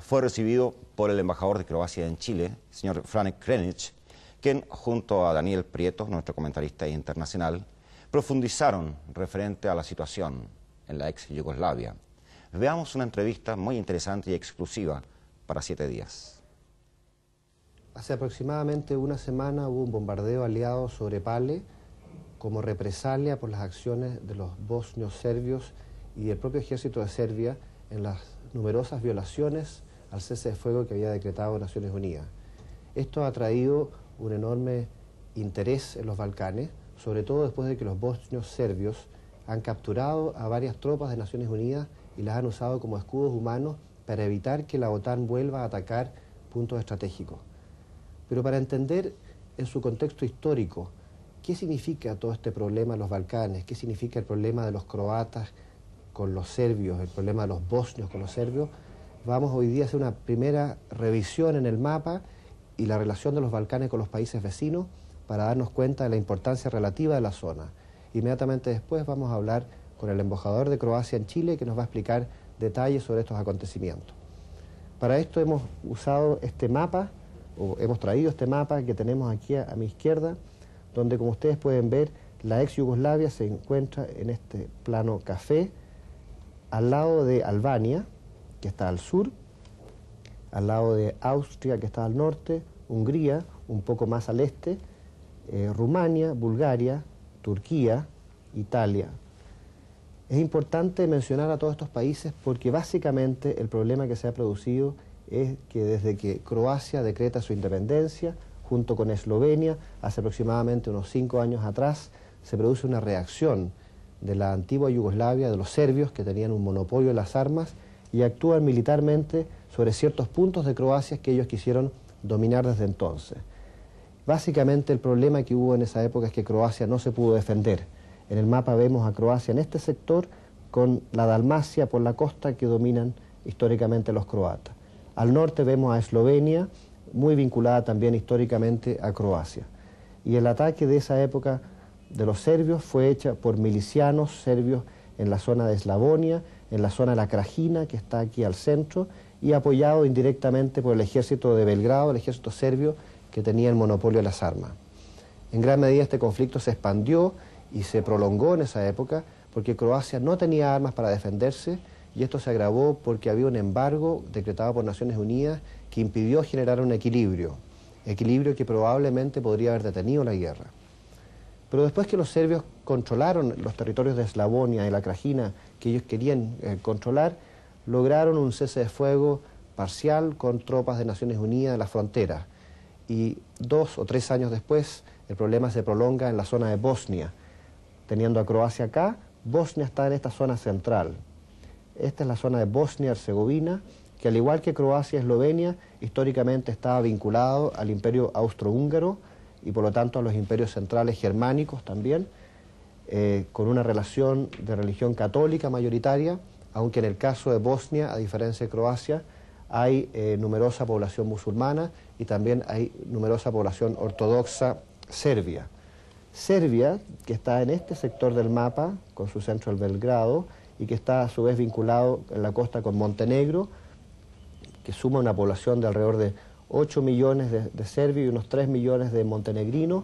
Fue recibido por el embajador de Croacia en Chile, señor Franek Krenic, quien junto a Daniel Prieto, nuestro comentarista internacional, profundizaron referente a la situación en la ex Yugoslavia. Veamos una entrevista muy interesante y exclusiva para 7 días. Hace aproximadamente una semana hubo un bombardeo aliado sobre Pale como represalia por las acciones de los bosnios serbios y el propio ejército de Serbia en las numerosas violaciones al cese de fuego que había decretado Naciones Unidas. Esto ha traído un enorme interés en los Balcanes, sobre todo después de que los bosnios serbios han capturado a varias tropas de Naciones Unidas y las han usado como escudos humanos para evitar que la OTAN vuelva a atacar puntos estratégicos. Pero para entender en su contexto histórico qué significa todo este problema en los Balcanes, qué significa el problema de los croatas con los serbios, el problema de los bosnios con los serbios, vamos hoy día a hacer una primera revisión en el mapa y la relación de los Balcanes con los países vecinos para darnos cuenta de la importancia relativa de la zona. Inmediatamente después vamos a hablar con el embajador de Croacia en Chile, que nos va a explicar detalles sobre estos acontecimientos. Para esto hemos usado este mapa, o hemos traído este mapa que tenemos aquí a mi izquierda, donde, como ustedes pueden ver, la ex Yugoslavia se encuentra en este plano café, al lado de Albania, que está al sur, al lado de Austria, que está al norte, Hungría, un poco más al este, Rumania, Bulgaria, Turquía, Italia. Es importante mencionar a todos estos países porque básicamente el problema que se ha producido es que desde que Croacia decreta su independencia, junto con Eslovenia, hace aproximadamente unos 5 años atrás, se produce una reacción de la antigua Yugoslavia, de los serbios que tenían un monopolio de las armas y actúan militarmente sobre ciertos puntos de Croacia que ellos quisieron dominar desde entonces. Básicamente el problema que hubo en esa época es que Croacia no se pudo defender. En el mapa vemos a Croacia en este sector con la Dalmacia por la costa que dominan históricamente los croatas. Al norte vemos a Eslovenia, muy vinculada también históricamente a Croacia. Y el ataque de esa época de los serbios fue hecho por milicianos serbios en la zona de Eslavonia, en la zona de la Krajina, que está aquí al centro, y apoyado indirectamente por el ejército de Belgrado, el ejército serbio, que tenía el monopolio de las armas. En gran medida este conflicto se expandió y se prolongó en esa época porque Croacia no tenía armas para defenderse y esto se agravó porque había un embargo decretado por Naciones Unidas que impidió generar un equilibrio que probablemente podría haber detenido la guerra. Pero después que los serbios controlaron los territorios de Eslavonia y la Krajina que ellos querían controlar, lograron un cese de fuego parcial con tropas de Naciones Unidas en las fronteras. Y 2 o 3 años después el problema se prolonga en la zona de Bosnia. Teniendo a Croacia acá, Bosnia está en esta zona central. Esta es la zona de Bosnia-Herzegovina, que al igual que Croacia y Eslovenia, históricamente estaba vinculado al imperio austrohúngaro y por lo tanto a los imperios centrales germánicos también, con una relación de religión católica mayoritaria, aunque en el caso de Bosnia, a diferencia de Croacia, hay numerosa población musulmana y también hay numerosa población ortodoxa serbia. Serbia, que está en este sector del mapa, con su centro en Belgrado, y que está a su vez vinculado en la costa con Montenegro, que suma una población de alrededor de 8 millones de serbios y unos 3 millones de montenegrinos,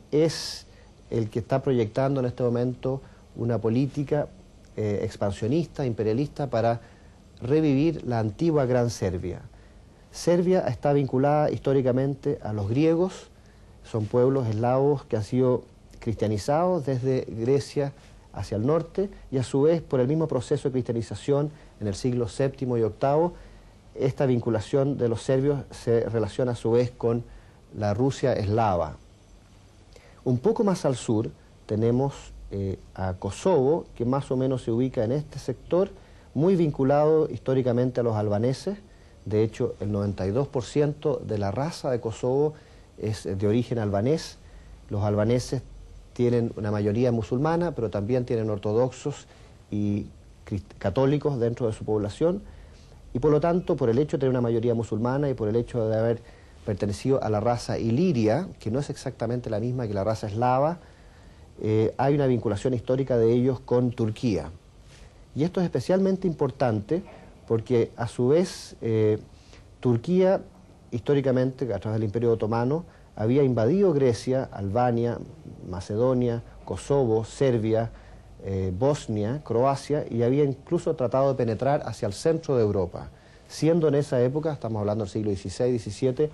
es el que está proyectando en este momento una política expansionista, imperialista, para revivir la antigua Gran Serbia. Serbia está vinculada históricamente a los griegos, son pueblos eslavos que han sido cristianizados desde Grecia hacia el norte y a su vez por el mismo proceso de cristianización en el siglo VII y VIII, esta vinculación de los serbios se relaciona a su vez con la Rusia eslava. Un poco más al sur tenemos a Kosovo, que más o menos se ubica en este sector, muy vinculado históricamente a los albaneses. De hecho, el 92% de la raza de Kosovo es de origen albanés. Los albaneses tienen una mayoría musulmana, pero también tienen ortodoxos y católicos dentro de su población. Y por lo tanto, por el hecho de tener una mayoría musulmana y por el hecho de haber pertenecido a la raza iliria, que no es exactamente la misma que la raza eslava, hay una vinculación histórica de ellos con Turquía. Y esto es especialmente importante porque a su vez Turquía, históricamente, a través del Imperio Otomano, había invadido Grecia, Albania, Macedonia, Kosovo, Serbia, Bosnia, Croacia, y había incluso tratado de penetrar hacia el centro de Europa, siendo en esa época, estamos hablando del siglo XVI, XVII,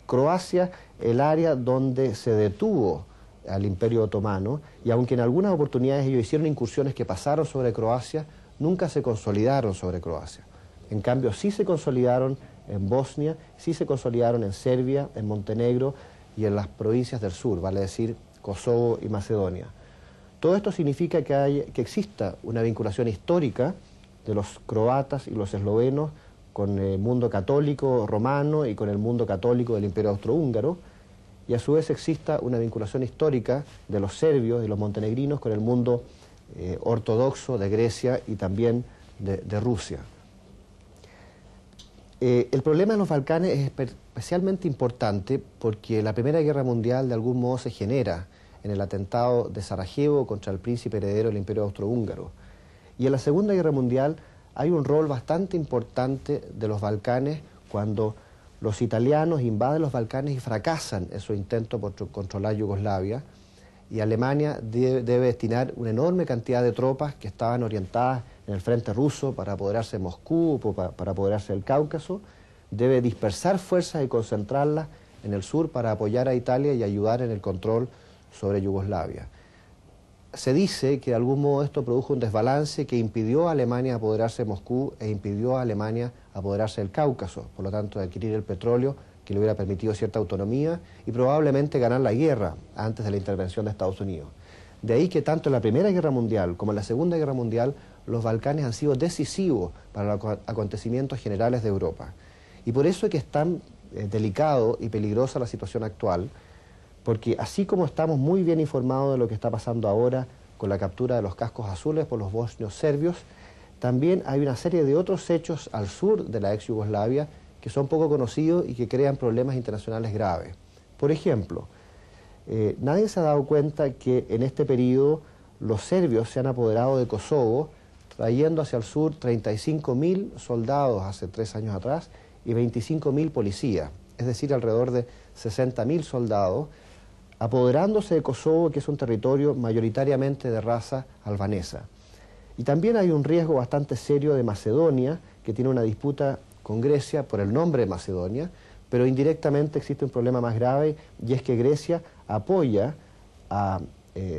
Croacia el área donde se detuvo al Imperio Otomano, y aunque en algunas oportunidades ellos hicieron incursiones que pasaron sobre Croacia, nunca se consolidaron sobre Croacia. En cambio, sí se consolidaron en Bosnia, sí se consolidaron en Serbia, en Montenegro y en las provincias del sur, vale decir Kosovo y Macedonia. Todo esto significa que exista una vinculación histórica de los croatas y los eslovenos con el mundo católico romano y con el mundo católico del Imperio Austrohúngaro, y a su vez exista una vinculación histórica de los serbios y los montenegrinos con el mundo ortodoxo de Grecia y también de Rusia. El problema de los Balcanes es especialmente importante porque la Primera Guerra Mundial de algún modo se genera en el atentado de Sarajevo contra el príncipe heredero del Imperio Austrohúngaro. Y en la Segunda Guerra Mundial hay un rol bastante importante de los Balcanes cuando los italianos invaden los Balcanes y fracasan en su intento por controlar Yugoslavia, y Alemania debe destinar una enorme cantidad de tropas que estaban orientadas en el frente ruso para apoderarse de Moscú, para apoderarse del Cáucaso, debe dispersar fuerzas y concentrarlas en el sur para apoyar a Italia y ayudar en el control sobre Yugoslavia. Se dice que de algún modo esto produjo un desbalance que impidió a Alemania apoderarse de Moscú e impidió a Alemania apoderarse del Cáucaso, por lo tanto de adquirir el petróleo que le hubiera permitido cierta autonomía y probablemente ganar la guerra antes de la intervención de Estados Unidos. De ahí que tanto en la Primera Guerra Mundial como en la Segunda Guerra Mundial los Balcanes han sido decisivos para los acontecimientos generales de Europa. Y por eso es que es tan delicado y peligrosa la situación actual, porque así como estamos muy bien informados de lo que está pasando ahora con la captura de los cascos azules por los bosnios serbios, también hay una serie de otros hechos al sur de la ex Yugoslavia que son poco conocidos y que crean problemas internacionales graves. Por ejemplo, nadie se ha dado cuenta que en este periodo los serbios se han apoderado de Kosovo, trayendo hacia el sur 35.000 soldados hace 3 años atrás y 25.000 policías, es decir, alrededor de 60.000 soldados, apoderándose de Kosovo, que es un territorio mayoritariamente de raza albanesa. Y también hay un riesgo bastante serio de Macedonia, que tiene una disputa con Grecia por el nombre de Macedonia, pero indirectamente existe un problema más grave, y es que Grecia apoya a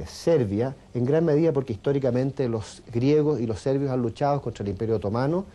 Serbia en gran medida porque históricamente los griegos y los serbios han luchado contra el Imperio Otomano,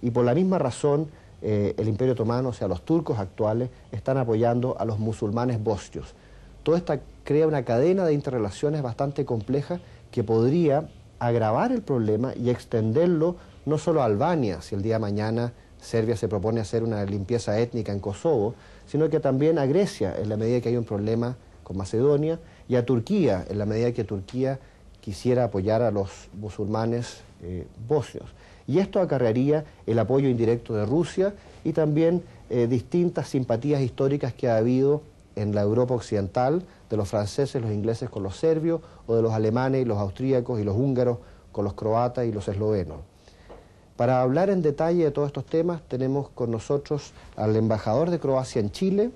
y por la misma razón el Imperio Otomano, o sea, los turcos actuales, están apoyando a los musulmanes bosnios. Todo esto crea una cadena de interrelaciones bastante compleja que podría agravar el problema y extenderlo no solo a Albania, si el día de mañana Serbia se propone hacer una limpieza étnica en Kosovo, sino que también a Grecia, en la medida que hay un problema con Macedonia, y a Turquía, en la medida que Turquía quisiera apoyar a los musulmanes bosnios. Y esto acarrearía el apoyo indirecto de Rusia y también distintas simpatías históricas que ha habido en la Europa occidental, de los franceses, los ingleses con los serbios, o de los alemanes y los austríacos y los húngaros con los croatas y los eslovenos. Para hablar en detalle de todos estos temas, tenemos con nosotros al embajador de Croacia en Chile,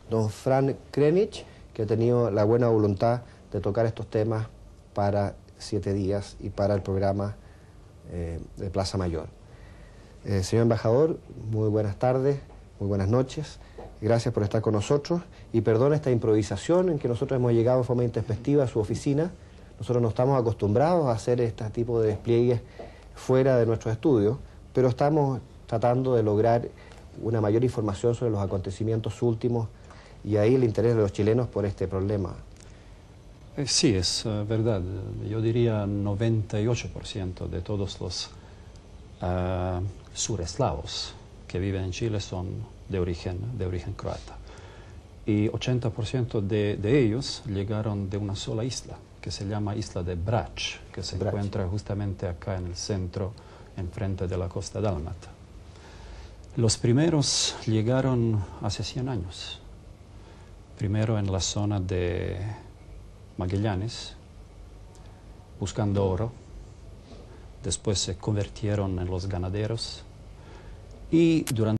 don Frank Krenic, que ha tenido la buena voluntad de tocar estos temas para 7 días y para el programa de Plaza Mayor. Señor embajador, muy buenas tardes, muy buenas noches. Gracias por estar con nosotros y perdona esta improvisación en que nosotros hemos llegado de forma intempestiva a su oficina. Nosotros no estamos acostumbrados a hacer este tipo de despliegues fuera de nuestros estudios, pero estamos tratando de lograr una mayor información sobre los acontecimientos últimos y ahí el interés de los chilenos por este problema. Sí, es verdad. Yo diría 98% de todos los sureslavos que viven en Chile son de origen croata. Y 80% de ellos llegaron de una sola isla, que se llama isla de Brač, que se encuentra justamente acá en el centro, enfrente de la costa dálmata. Los primeros llegaron hace 100 años. Primero en la zona de Magallanes, buscando oro. Después se convirtieron en los ganaderos Y durante